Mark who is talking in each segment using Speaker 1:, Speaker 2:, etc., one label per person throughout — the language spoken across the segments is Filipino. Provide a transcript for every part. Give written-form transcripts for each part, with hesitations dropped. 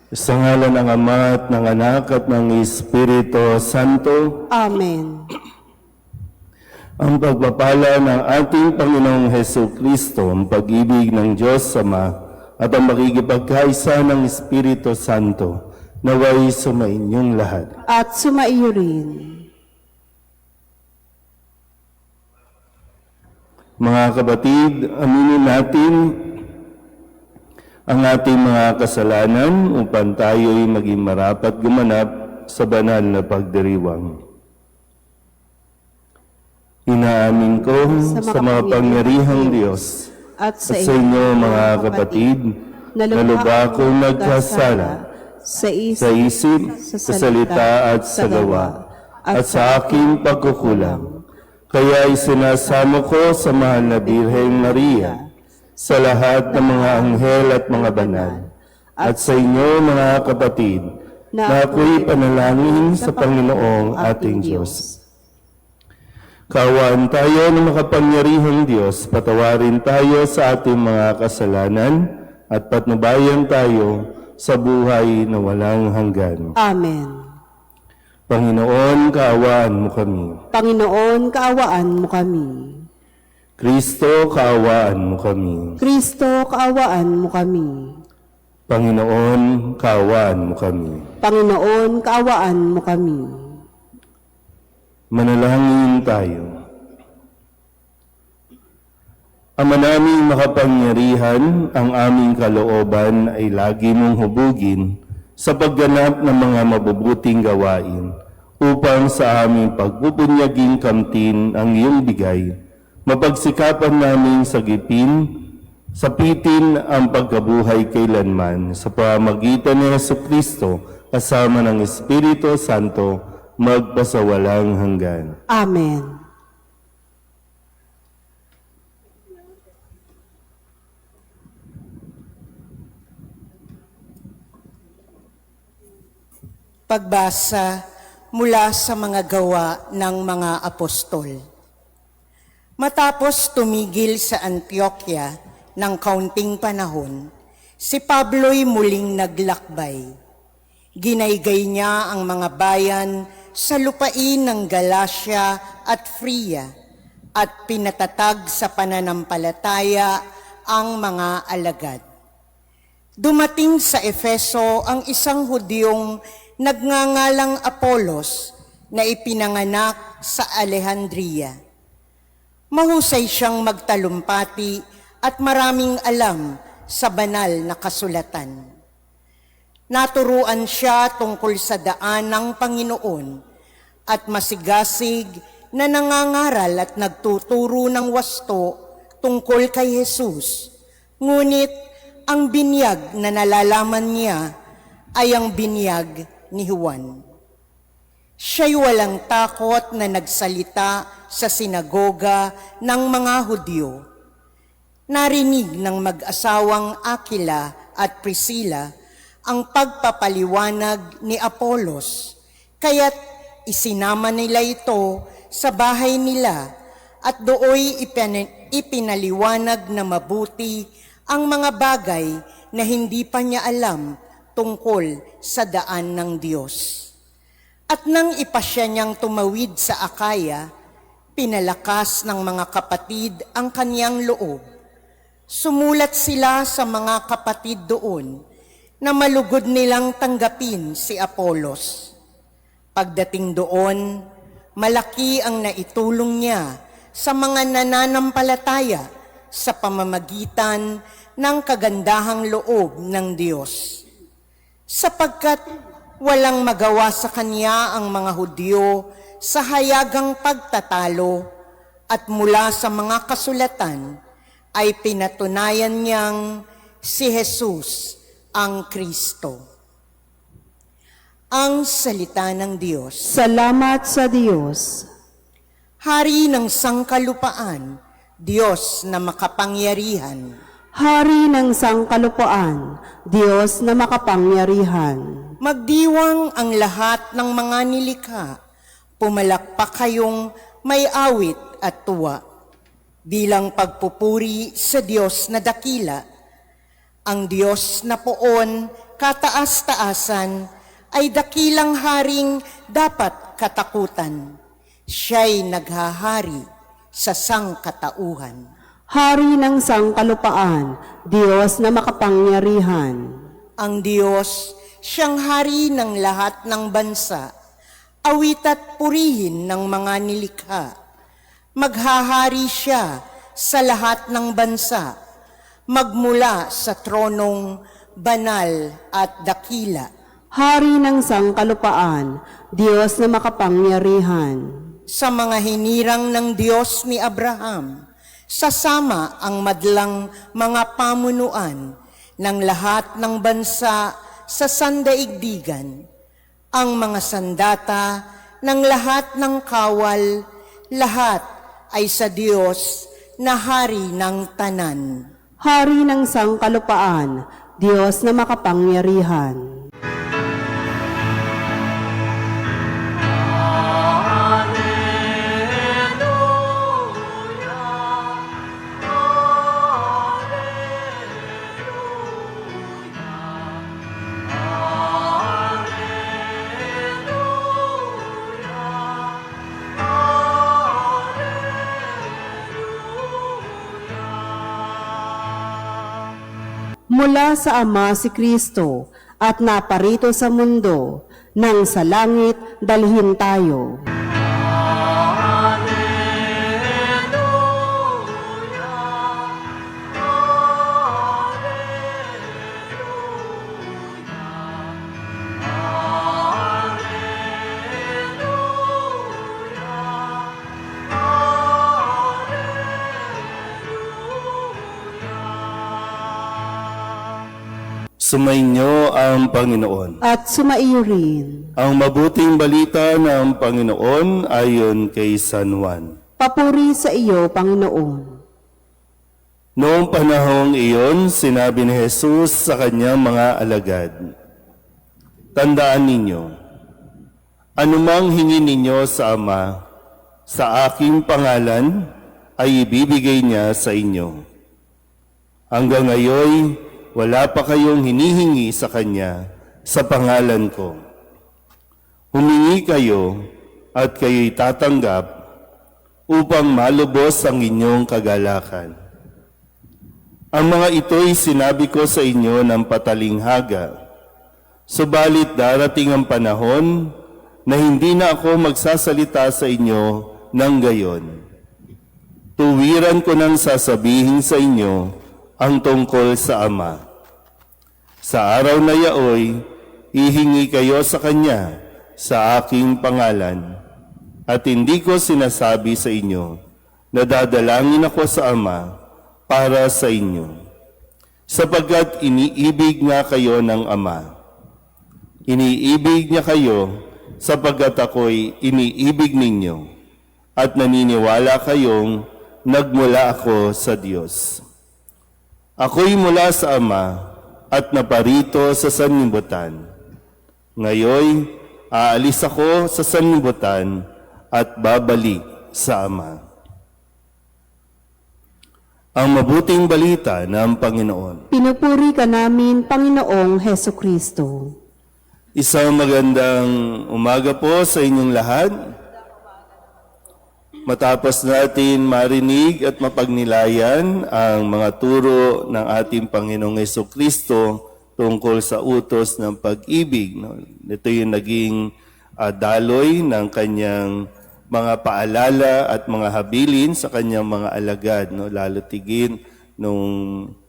Speaker 1: Sa ngalan ng Ama at ng Anak at ng Espiritu Santo.
Speaker 2: Amen.
Speaker 1: Ang pagpapala ng ating Panginoong Hesukristo, ang pag-ibig ng Diyos Ama, at ang makikipagkaisa ng Espiritu Santo, naway sumainyong lahat.
Speaker 2: At sumaiyo rin.
Speaker 1: Mga kapatid, aminin natin ang ating mga kasalanan upang tayo'y maging marapat gumanap sa banal na pagdiriwang. Inaamin ko sa mga pangyarihang Diyos
Speaker 2: At
Speaker 1: sa inyo mga kapatid na lubha akong nagkasala sa isip, sa salita at sa gawa, at sa aking pagkukulang. Kaya isinasamo ko sa mahal na Birheng Maria, sa lahat ng mga anghel at mga banal, at sa inyo mga kapatid, na ako'y panalangin sa Panginoong ating Diyos. Kaawaan tayo ng makapangyarihang Diyos, patawarin tayo sa ating mga kasalanan, at patnubayan tayo sa buhay na walang hanggan.
Speaker 2: Amen.
Speaker 1: Panginoon, kaawaan mo kami.
Speaker 2: Panginoon, kaawaan mo kami.
Speaker 1: Kristo, kaawaan mo kami.
Speaker 2: Kristo, kaawaan mo kami.
Speaker 1: Panginoon, kaawaan mo kami.
Speaker 2: Panginoon, kaawaan mo kami.
Speaker 1: Manalangin tayo. Ama naming makapangyarihan, ang aming kalooban ay lagi mong hubugin sa pagganap ng mga mabubuting gawain upang sa aming pagpupunyaging kamtin ang iyong bigay, mapagsikapan namin sapitin ang pagkabuhay kailanman sa pamamagitan ni Jesucristo kasama ng Espiritu Santo magpasawalang hanggan.
Speaker 2: Amen.
Speaker 3: Pagbasa mula sa mga gawa ng mga apostol. Matapos tumigil sa Antioquia ng kaunting panahon, si Pablo'y muling naglakbay. Ginaygay niya ang mga bayan sa lupain ng Galacia at Phrygia at pinatatag sa pananampalataya ang mga alagad. Dumating sa Efeso ang isang Hudyong nagngangalang Apolos na ipinanganak sa Alejandria. Mahusay siyang magtalumpati at maraming alam sa banal na kasulatan. Naturuan siya tungkol sa daan ng Panginoon at masigasig na nangangaral at nagtuturo ng wasto tungkol kay Jesus. Ngunit ang binyag na nalalaman niya ay ang binyag ni Juan. Siya'y walang takot na nagsalita sa sinagoga ng mga Hudyo. Narinig ng mag-asawang Aquila at Priscilla ang pagpapaliwanag ni Apolos, kaya't isinama nila ito sa bahay nila at dooy ipinaliwanag na mabuti ang mga bagay na hindi pa niya alam tungkol sa daan ng Diyos. At nang ipasya niyang tumawid sa Akaya, pinalakas ng mga kapatid ang kaniyang loob. Sumulat sila sa mga kapatid doon na malugod nilang tanggapin si Apolos. Pagdating doon, malaki ang naitulong niya sa mga nananampalataya sa pamamagitan ng kagandahang loob ng Diyos. Sapagkat walang magawa sa kanya ang mga Hudyo sa hayagang pagtatalo at mula sa mga kasulatan ay pinatunayan niyang si Jesus ang Kristo. Ang salita ng Diyos.
Speaker 2: Salamat sa Diyos.
Speaker 3: Hari ng sangkalupaan, Diyos na makapangyarihan.
Speaker 2: Hari ng sangkalupaan, Diyos na makapangyarihan.
Speaker 3: Magdiwang ang lahat ng mga nilikha, pumalakpak kayong may awit at tuwa. Bilang pagpupuri sa Diyos na dakila, ang Diyos na poon kataas-taasan, ay dakilang haring dapat katakutan. Siya'y naghahari sa sangkatauhan.
Speaker 2: Hari ng sangkalupaan, Diyos na makapangyarihan.
Speaker 3: Ang Diyos, siyang hari ng lahat ng bansa, awit at purihin ng mga nilikha. Maghahari siya sa lahat ng bansa, magmula sa tronong banal at dakila.
Speaker 2: Hari ng sangkalupaan, Diyos na makapangyarihan.
Speaker 3: Sa mga hinirang ng Diyos ni Abraham, sasama ang madlang mga pamunuan ng lahat ng bansa sa sandaigdigan, ang mga sandata ng lahat ng kawal, lahat ay sa Diyos na hari ng tanan.
Speaker 2: Hari ng sangkalupaan, Diyos na makapangyarihan. Mula sa Ama si Kristo at naparito sa mundo, nang sa langit dalhin tayo.
Speaker 1: Sumainyo ang Panginoon.
Speaker 2: At sumaiyo rin.
Speaker 1: Ang mabuting balita ng Panginoon ayon kay San Juan.
Speaker 2: Papuri sa iyo, Panginoon.
Speaker 1: Noong panahong iyon, sinabi ni Jesus sa kanyang mga alagad, "Tandaan ninyo, anumang hingin ninyo sa Ama, sa aking pangalan, ay ibibigay niya sa inyo. Hanggang ngayon, wala pa kayong hinihingi sa Kanya sa pangalan ko. Humingi kayo at kayo'y tatanggap upang malubos ang inyong kagalakan. Ang mga ito'y sinabi ko sa inyo ng patalinghaga, subalit darating ang panahon na hindi na ako magsasalita sa inyo ng gayon. Tuwiran ko nang sasabihin sa inyo ang tungkol sa Ama. Sa araw na yaoy, ihingi kayo sa Kanya sa aking pangalan, at hindi ko sinasabi sa inyo na dadalangin ako sa Ama para sa inyo, sapagkat iniibig nga kayo ng Ama. Iniibig niya kayo sapagkat ako'y iniibig ninyo, at naniniwala kayong nagmula ako sa Diyos. Ako'y mula sa Ama at naparito sa sanlibutan. Ngayon, aalis ako sa sanlibutan at babalik sa Ama." Ang mabuting balita ng Panginoon.
Speaker 2: Pinupuri ka namin, Panginoong Heso Kristo.
Speaker 1: Isang magandang umaga po sa inyong lahat. Matapos natin marinig at mapagnilayan ang mga turo ng ating Panginoong Jesucristo tungkol sa utos ng pag-ibig. No? Ito yung naging daloy ng kanyang mga paalala at mga habilin sa kanyang mga alagad. No? Lalo tigin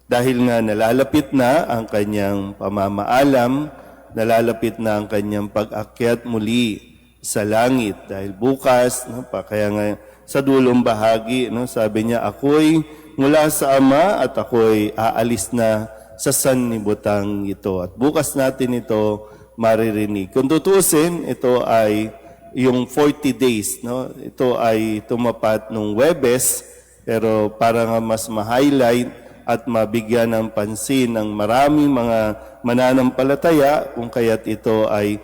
Speaker 1: dahil nga nalalapit na ang kanyang pamamaalam, nalalapit na ang kanyang pag-akyat muli sa langit. Dahil bukas, kaya nga sa dulong bahagi, sabi niya, ako'y mula sa Ama at ako'y aalis na sa sanlibutan ito. At bukas natin ito maririnig. Kung tutusin, ito ay yung 40 days. Ito ay tumapat nung Huwebes, pero para nga mas ma-highlight at mabigyan ng pansin ng maraming mga mananampalataya kung kaya't ito ay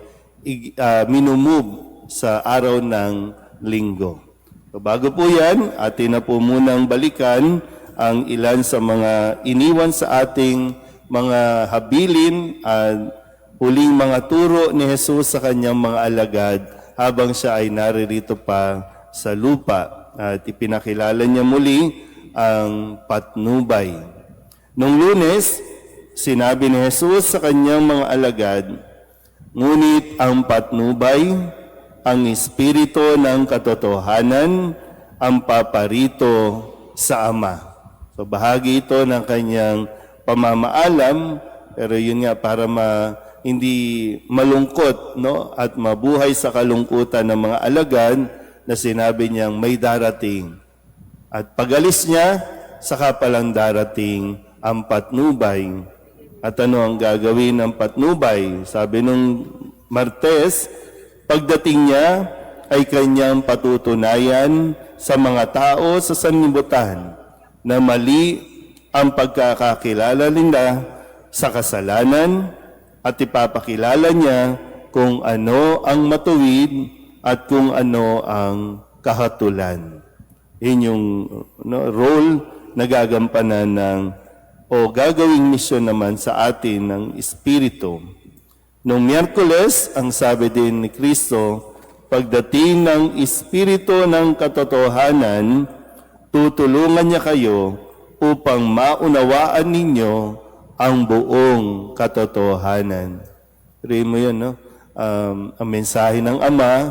Speaker 1: minumove sa araw ng linggo. So, bago po yan, atin na po munang balikan ang ilan sa mga iniwan sa ating mga habilin at huling mga turo ni Jesus sa kanyang mga alagad habang siya ay naririto pa sa lupa. At ipinakilala niya muli ang patnubay. Nung Lunes, sinabi ni Jesus sa kanyang mga alagad, ngunit ang patnubay, ang espiritu ng katotohanan, ang paparito sa Ama. So bahagi ito ng kanyang pamamaalam, pero yun nga para hindi malungkot, no, at mabuhay sa kalungkutan ng mga alagad na sinabi niyang may darating. At pagalis niya, saka palang darating ang patnubay. At ano ang gagawin ng patnubay? Sabi nung Martes, pagdating niya ay kanyang patutunayan sa mga tao sa sanlibutan na mali ang pagkakakilala nila sa kasalanan at ipapakilala niya kung ano ang matuwid at kung ano ang kahatulan. Yun yung role na gagampanan ng o gagawing misyon naman sa atin ng Espiritu. Noong Miyerkules, ang sabi din ni Kristo, pagdating ng Espiritu ng katotohanan, tutulungan niya kayo upang maunawaan ninyo ang buong katotohanan. Rin mo yun, no? Ang mensahe ng Ama,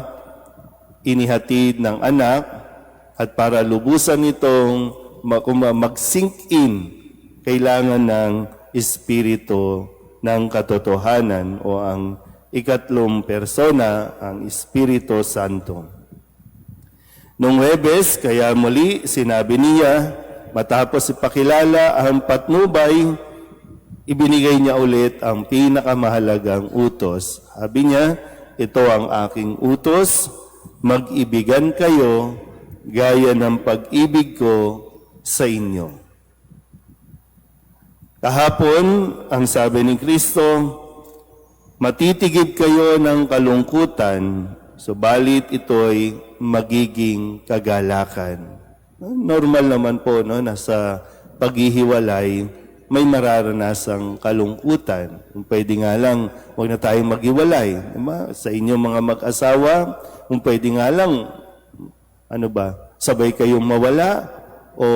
Speaker 1: inihatid ng anak, at para lubusan itong mag-sink in, kailangan ng Espiritu ng katotohanan o ang ikatlong persona, ang Espiritu Santo. Nung Huwebes, kaya muli sinabi niya, matapos ipakilala ang patnubay, ibinigay niya ulit ang pinakamahalagang utos. Sabi niya, ito ang aking utos, mag-ibigan kayo gaya ng pag-ibig ko sa inyo. Kahapon, ang sabi ni Kristo, matitigib kayo ng kalungkutan, subalit ito'y magiging kagalakan. Normal naman po, no, nasa paghihiwalay, may mararanasang kalungkutan. Kung pwede nga lang, huwag na tayong maghiwalay. Sa inyong mga mag-asawa, kung pwede nga lang, sabay kayong mawala o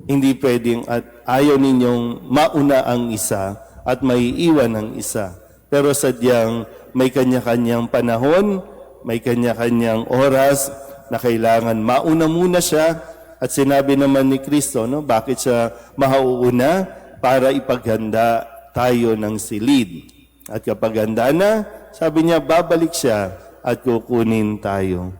Speaker 1: hindi pwedeng at ayaw ninyong mauna ang isa at may iwan ang isa. Pero sadyang may kanya-kanyang panahon, may kanya-kanyang oras na kailangan mauna muna siya. At sinabi naman ni Kristo, no, bakit siya mauuna? Para ipaghanda tayo ng silid. At kapag handa na, sabi niya, babalik siya at kukunin tayo.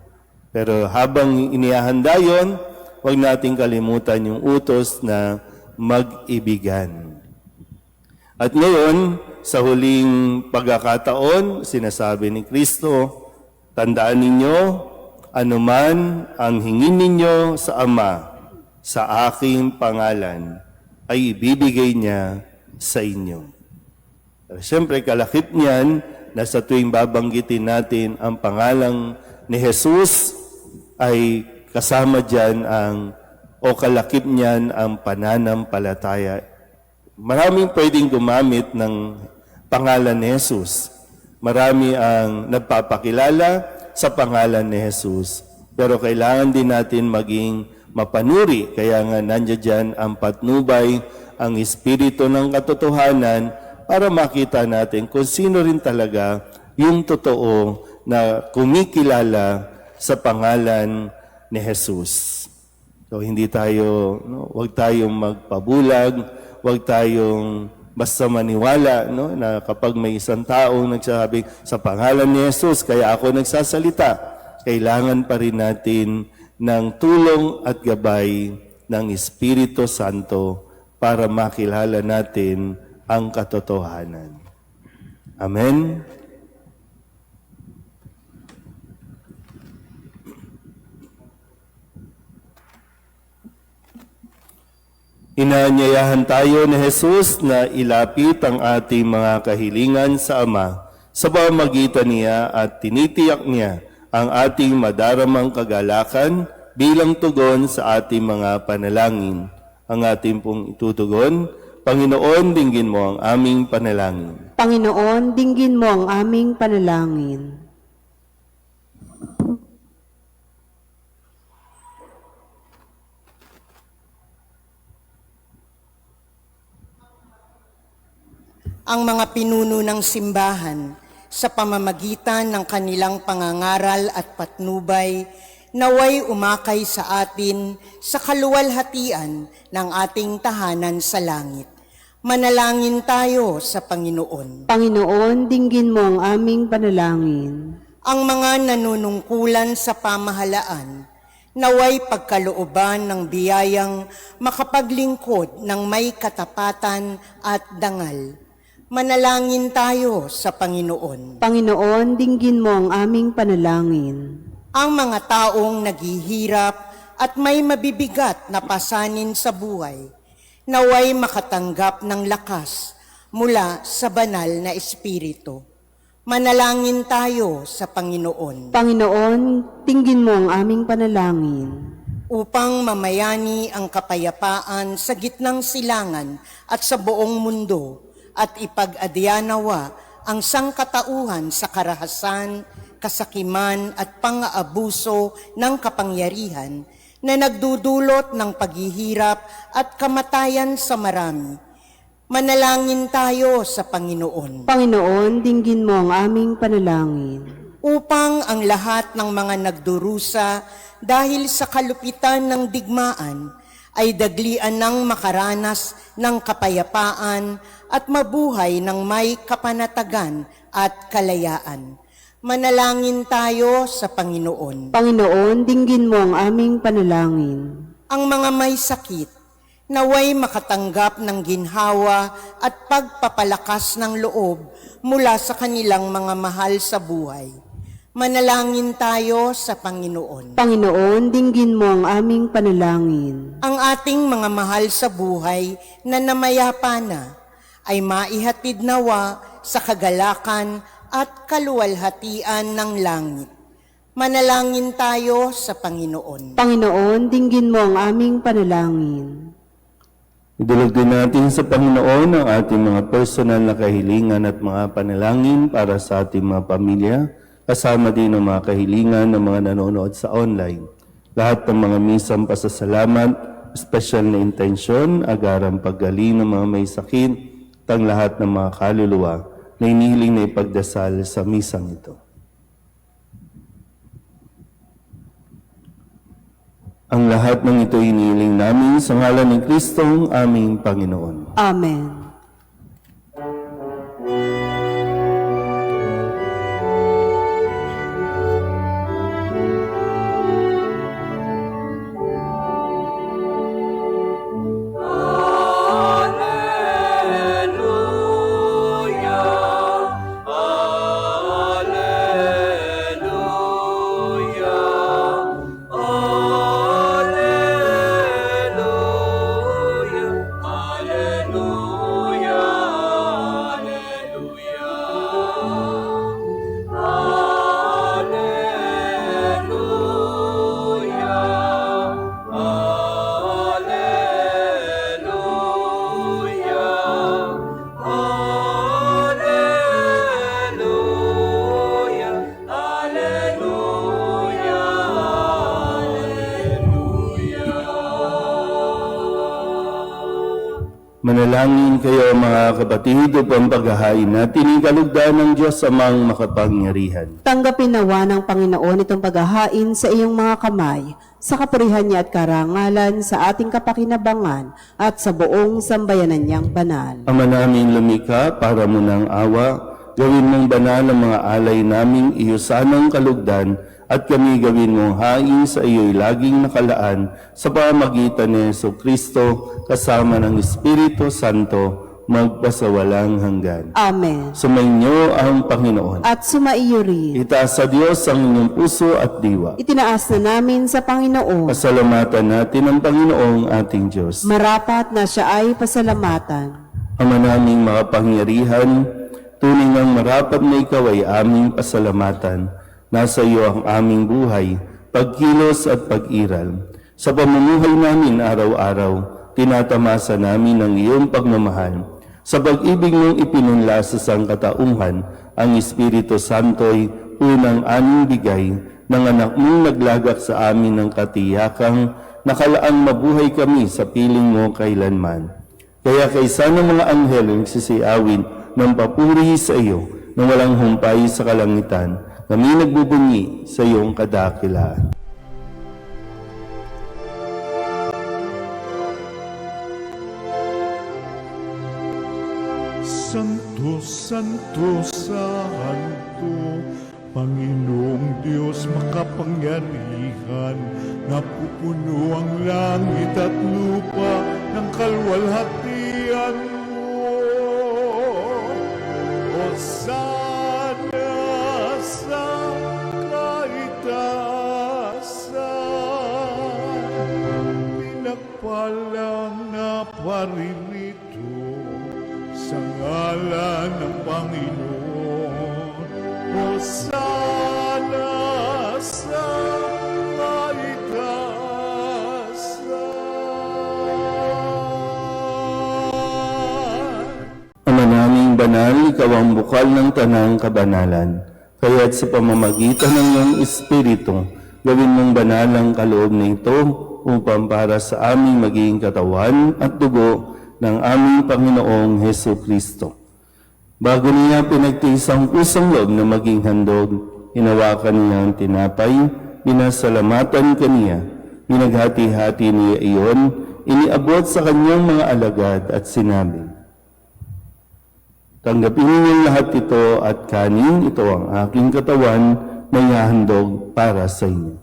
Speaker 1: Pero habang inihahanda yon, huwag nating kalimutan yung utos na mag-ibigan. At ngayon, sa huling pagkakataon, sinasabi ni Kristo, tandaan ninyo, anuman ang hingin ninyo sa Ama, sa aking pangalan, ay ibibigay niya sa inyo. Siyempre, kalakip niyan na sa tuwing babanggitin natin ang pangalang ni Jesus, ay kasama dyan kalakip niyan ang pananampalataya. Maraming pwedeng gumamit ng pangalan ni Jesus. Marami ang nagpapakilala sa pangalan ni Jesus. Pero kailangan din natin maging mapanuri. Kaya nga nandiyan dyan ang patnubay, ang espiritu ng katotohanan para makita natin kung sino rin talaga yung totoo na kumikilala sa pangalan ni Jesus. So hindi tayo, wag tayong magpabulag, wag tayong basta maniwala, na kapag may isang taong nagsasabi sa pangalan ni Jesus, kaya ako nagsasalita, kailangan pa rin natin ng tulong at gabay ng Espiritu Santo para makilala natin ang katotohanan. Amen? Inaanyayahan tayo ni Jesus na ilapit ang ating mga kahilingan sa Ama sa pamamagitan niya at tinitiyak niya ang ating madaramang kagalakan bilang tugon sa ating mga panalangin. Ang ating pong itutugon, Panginoon, dinggin mo ang aming panalangin.
Speaker 2: Panginoon, dinggin mo ang aming panalangin.
Speaker 3: Ang mga pinuno ng simbahan sa pamamagitan ng kanilang pangangaral at patnubay naway umakay sa atin sa kaluwalhatian ng ating tahanan sa langit. Manalangin tayo sa Panginoon.
Speaker 2: Panginoon, dinggin mo ang aming panalangin.
Speaker 3: Ang mga nanunungkulan sa pamahalaan naway pagkalooban ng biyayang makapaglingkod ng may katapatan at dangal. Manalangin tayo sa Panginoon.
Speaker 2: Panginoon, dinggin mo ang aming panalangin.
Speaker 3: Ang mga taong naghihirap at may mabibigat na pasanin sa buhay, naway makatanggap ng lakas mula sa banal na Espiritu. Manalangin tayo sa Panginoon.
Speaker 2: Panginoon, dinggin mo ang aming panalangin.
Speaker 3: Upang mamayani ang kapayapaan sa gitnang silangan at sa buong mundo, at ipag-adyanawa ang sangkatauhan sa karahasan, kasakiman at pang-aabuso ng kapangyarihan na nagdudulot ng paghihirap at kamatayan sa marami. Manalangin tayo sa Panginoon.
Speaker 2: Panginoon, dinggin mo ang aming panalangin.
Speaker 3: Upang ang lahat ng mga nagdurusa dahil sa kalupitan ng digmaan ay daglian ng makaranas ng kapayapaan at mabuhay ng may kapanatagan at kalayaan. Manalangin tayo sa Panginoon.
Speaker 2: Panginoon, dinggin mo ang aming panalangin.
Speaker 3: Ang mga may sakit, naway makatanggap ng ginhawa at pagpapalakas ng loob mula sa kanilang mga mahal sa buhay. Manalangin tayo sa Panginoon.
Speaker 2: Panginoon, dinggin mo ang aming panalangin.
Speaker 3: Ang ating mga mahal sa buhay na namayapa na ay maihatid nawa sa kagalakan at kaluwalhatian ng langit. Manalangin tayo sa Panginoon.
Speaker 2: Panginoon, dinggin mo ang aming panalangin.
Speaker 1: Idulog din natin sa Panginoon ang ating mga personal na kahilingan at mga panalangin para sa ating mga pamilya, kasama din ang mga kahilingan ng mga nanonood sa online. Lahat ng mga misang pasasalamat, special na intensyon, agarang paggaling ng mga may sakit, at ang lahat ng mga kaluluwa na inihiling na ipagdasal sa misang ito. Ang lahat ng ito inihiling namin sa ngalan ni Kristong aming Panginoon.
Speaker 2: Amen.
Speaker 1: Manalangin kayo mga kapatid upang paghahain natin ikalugdan ng Diyos amang makapangyarihan.
Speaker 2: Tanggapin nawa ng Panginoon itong paghahain sa iyong mga kamay, sa kapurihan niya at karangalan, sa ating kapakinabangan at sa buong sambayanan niyang banal.
Speaker 1: Ama namin lumikha, para mo ng awa, gawin mong banal ang mga alay naming iyosanang kalugdan, at kami gawin mong hain sa iyo'y laging nakalaan sa pamamagitan ni Jesucristo kasama ng Espiritu Santo magpasawalang hanggan.
Speaker 2: Amen.
Speaker 1: Sumainyo ang Panginoon.
Speaker 2: At sumaiyo rin.
Speaker 1: Itaas sa Diyos ang inyong puso at diwa.
Speaker 2: Itinaas na namin sa Panginoon.
Speaker 1: Pasalamatan natin ang Panginoong ating Diyos.
Speaker 2: Marapat na siya ay pasalamatan.
Speaker 1: Ama naming makapangyarihan, tunay ngang marapat na ikaw ay aming pasalamatan. Nasa iyo ang aming buhay, pagkilos at pag-iral. Sa pamumuhay namin araw-araw, tinatamasa namin ng iyong pagmamahal. Sa pag-ibig mong ipinunla sa sangkatauhan, ang Espiritu Santo'y unang aming bigay ng anak mong naglagak sa amin ng katiyakang nakalaang mabuhay kami sa piling mo kailanman. Kaya kaysa ng mga anghel ang nagsisiawin ng papuri sa iyo na walang humpay sa kalangitan, kami nagbubunyi sa iyong kadakilaan.
Speaker 4: Santo, Santo, Santo, Panginoong Diyos makapangyarihan, napupuno ang langit at lupa ng kalwalhatian mo. Hosana sa kaitaasan, pinagpalang na paririto sa ngalan ng Panginoon. Hosana sa kaitaasan.
Speaker 1: Ama naming banal, ikaw ang bukal ng tanang kabanalan. Kaya't sa pamamagitan ng iyong Espiritu, gawin mong banal ang kaloob na ito upang para sa aming magiging katawan at dugo ng aming Panginoong Heso Kristo. Bago niya pinagtiis ang pusang loob na maging handog, hinawakan niya ang tinapay, binasalamatan kaniya, binaghati-hati niya iyon, iniabot sa kanyang mga alagad at sinabi, "Tanggapin niyo lahat ito at kanin, ito ang aking katawan na ihahandog para sa inyo."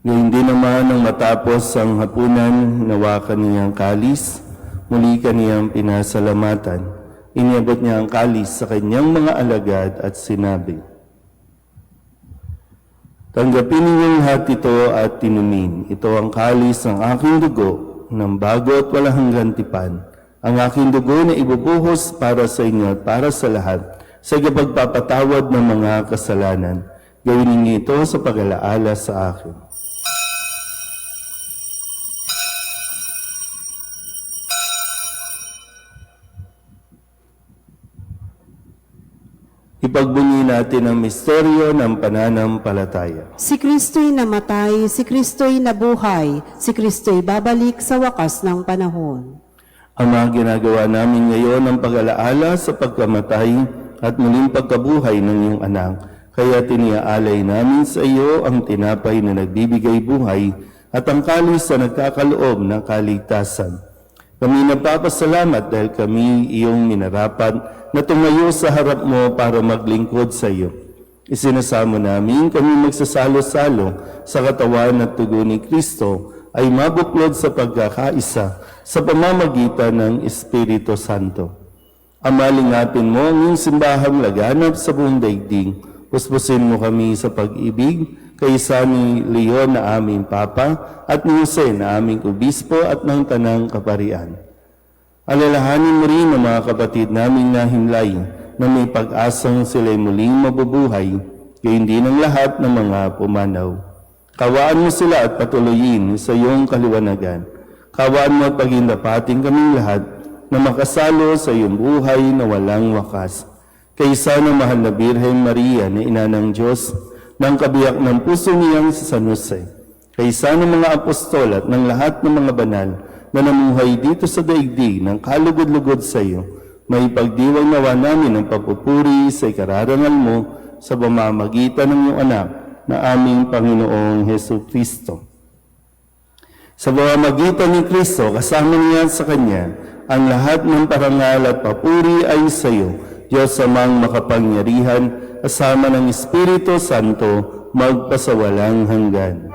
Speaker 1: Ngayon din naman nang matapos ang hapunan, nawakan niya ang kalis, muli kaniyang pinasalamatan. Iniabot niya ang kalis sa kanyang mga alagad at sinabi, "Tanggapin ninyong lahat ito at tinumin. Ito ang kalis ng aking dugo, ng bago at walang hanggang tipan. Ang aking dugo na ibubuhos para sa inyo at para sa lahat, sa pagpapatawad ng mga kasalanan. Gawin ninyo ito sa pag-alaala sa akin." Ipagbunyi natin ang misteryo ng pananampalataya.
Speaker 2: Si Kristo'y namatay, si Kristo'y nabuhay, si Kristo'y babalik sa wakas ng panahon.
Speaker 1: Ama, ginagawa namin ngayon ang pag-alaala sa pagkamatay at muling pagkabuhay ng iyong anak. Kaya tiniaalay namin sa iyo ang tinapay na nagbibigay buhay at ang kalis na nagkakaloob ng kaligtasan. Kami nagpapasalamat dahil kami iyong minarapat na tumayo sa harap mo para maglingkod sa iyo. Isinasamo namin kami magsasalo-salo sa katawan at dugo ni Kristo ay mabuklod sa pagkakaisa sa pamamagitan ng Espiritu Santo. Ama, lingapin mo ang iyong simbahang laganap sa buong daigdig. Puspusin mo kami sa pag-ibig kaysa ni Leon na aming Papa at ni Jose na aming Obispo at ng Tanang Kaparian. Alalahanin mo rin ang mga kapatid naming nahimlay na may pag-asang sila'y muling mabubuhay, gayon din ang lahat ng mga pumanaw. Kawaan mo sila at patuloyin sa iyong kaliwanagan. Kawaan mo at pagindapating kaming lahat na makasalo sa iyong buhay na walang wakas. Kaysa ng mahal na Birhen Maria na ina ng Diyos, ng kabiyak ng puso niyang si San Jose, kaysa ng mga apostol at ng lahat ng mga banal na namuhay dito sa daigdig ng kalugod-lugod sa iyo, may pagdiwang nawa namin ang papupuri sa ikararangal mo sa pamamagitan ng iyong anak na aming Panginoong Heso Kristo. Sa pamamagitan ni Kristo, kasama niya sa Kanya, ang lahat ng parangal at papuri ay sa iyo, Diyos amang makapangyarihan, kasama ng Espiritu Santo, magpasawalang hanggan.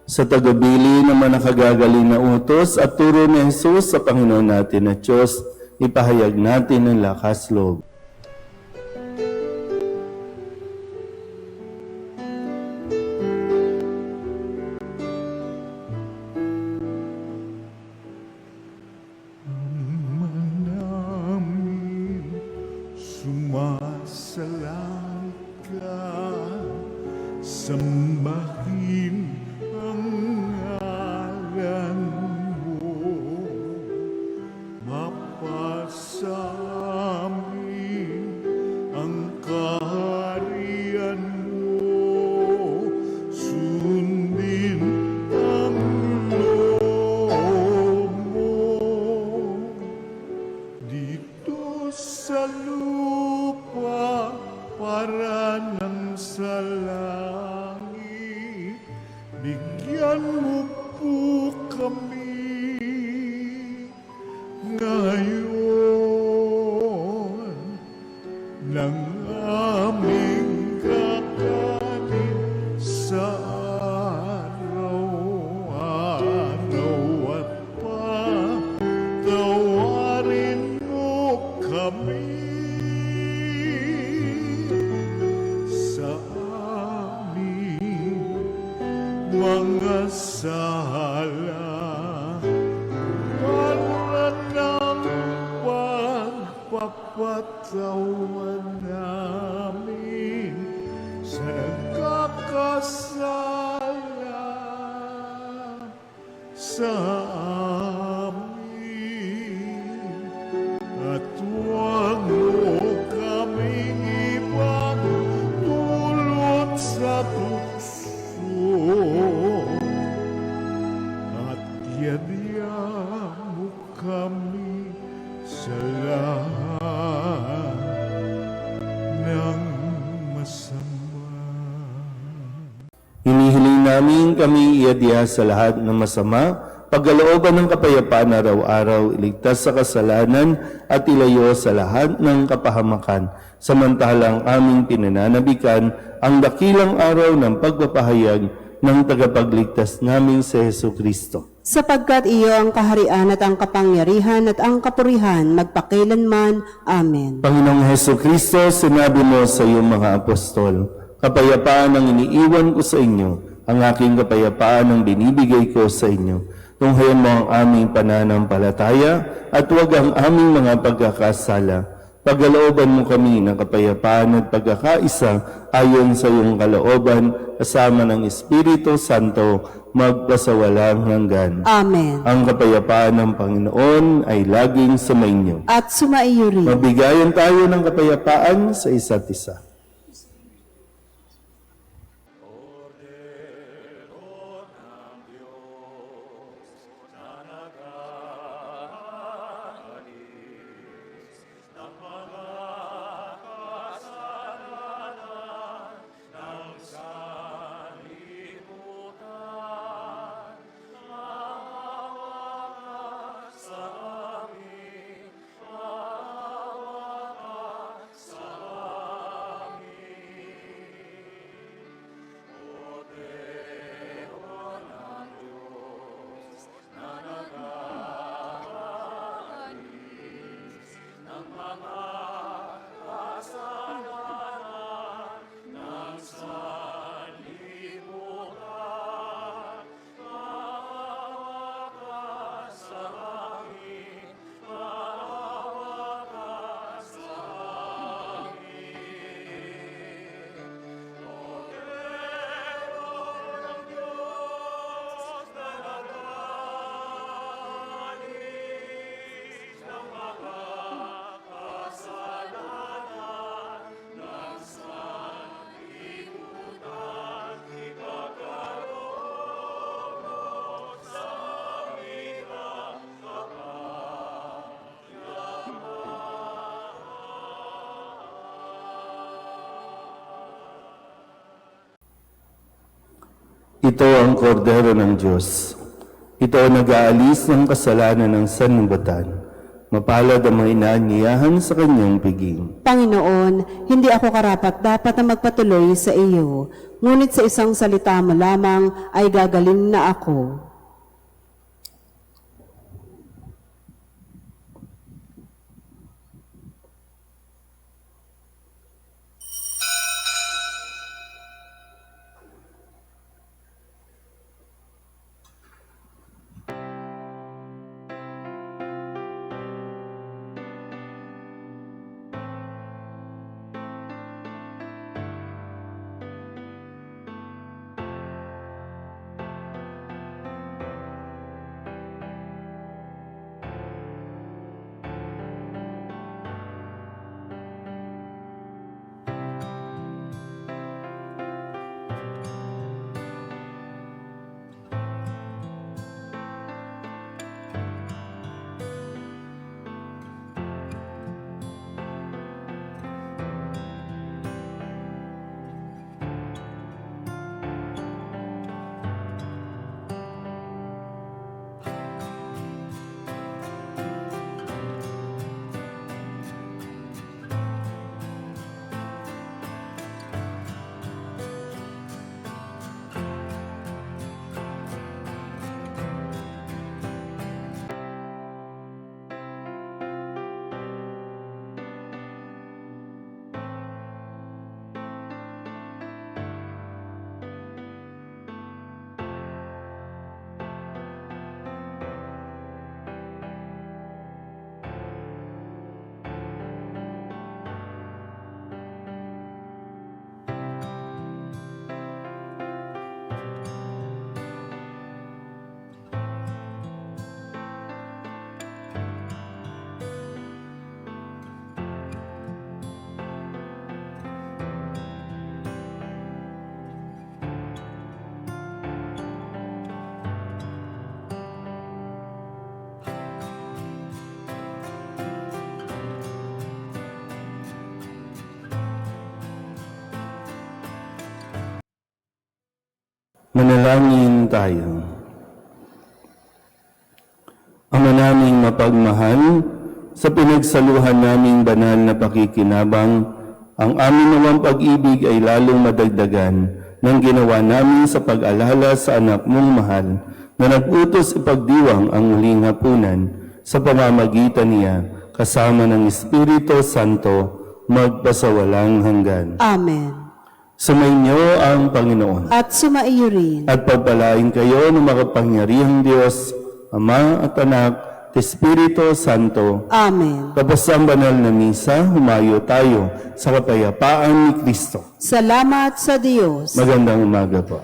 Speaker 1: sa tagabili ng mga nakagagaling na utos at turo ni Jesus sa Panginoon natin na Diyos, ipahayag natin ang lakas loob.
Speaker 4: namin sumasalang ka, sambahin ang ngalan mo, mapasamin ang kaharian mo, sundin ang loob mo. Dito sa lupa para nang sa langit, bigyan mo po kami ngayon ng aming kakanin sa araw-araw at patawarin mo kami sa aming mga sala, para ng pagpapatawa namin sa nagkakasala sa amin. At huwag mo kaming ipagdulot sa tukso, at yadya mo kami sa lahat ng masama.
Speaker 1: Hinihiling namin kami iadya sa lahat ng masama, pagkalooban ng kapayapaan araw-araw, iligtas sa kasalanan at ilayo sa lahat ng kapahamakan, samantalang aming pinananabikan ang dakilang araw ng pagpapahayag ng tagapagligtas namin si Jesucristo.
Speaker 2: Sapagkat iyo ang kaharian at ang kapangyarihan at ang kapurihan magpakailanman. Amen.
Speaker 1: Panginoong Jesucristo, sinabi mo sa iyong mga apostol, kapayapaan ang iniiwan ko sa inyo, ang aking kapayapaan ang binibigay ko sa inyo. Tunghayan mo ang aming pananampalataya at huwag ang aming mga pagkakasala. Pagkalooban mo kami ng kapayapaan at pagkakaisa ayon sa iyong kalooban, kasama ng Espiritu Santo, magpasawalang hanggan.
Speaker 2: Amen.
Speaker 1: Ang kapayapaan ng Panginoon ay laging sumainyo.
Speaker 2: At sumaiyo rin.
Speaker 1: Mabigayan tayo ng kapayapaan sa isa't isa. Ito ang kordero ng Diyos. Ito ang nag-aalis ng kasalanan ng sanlibutan. Mapalad ang mga inaanyayahan sa kanyang piging.
Speaker 2: Panginoon, hindi ako karapat-dapat na magpatuloy sa iyo, ngunit sa isang salita mo lamang ay gagaling na ako.
Speaker 1: Manalangin tayo. Ama naming mapagmahal, sa pinagsaluhan naming banal na pakikinabang, ang aming nawang pag-ibig ay lalong madagdagan ng ginawa namin sa pag-alala sa anak mong mahal na nag-utos ipagdiwang ang muling hapunan sa pamamagitan niya kasama ng Espiritu Santo magpasawalang hanggan.
Speaker 2: Amen.
Speaker 1: Sumainyo ang Panginoon.
Speaker 2: At sumaiyo rin.
Speaker 1: At pagpalain kayo ng makapangyarihang Diyos, Ama at Anak, at Espiritu Santo.
Speaker 2: Amen.
Speaker 1: Tapos ang banal na misa, humayo tayo sa kapayapaan ni Kristo.
Speaker 2: Salamat sa Diyos.
Speaker 1: Magandang umaga po.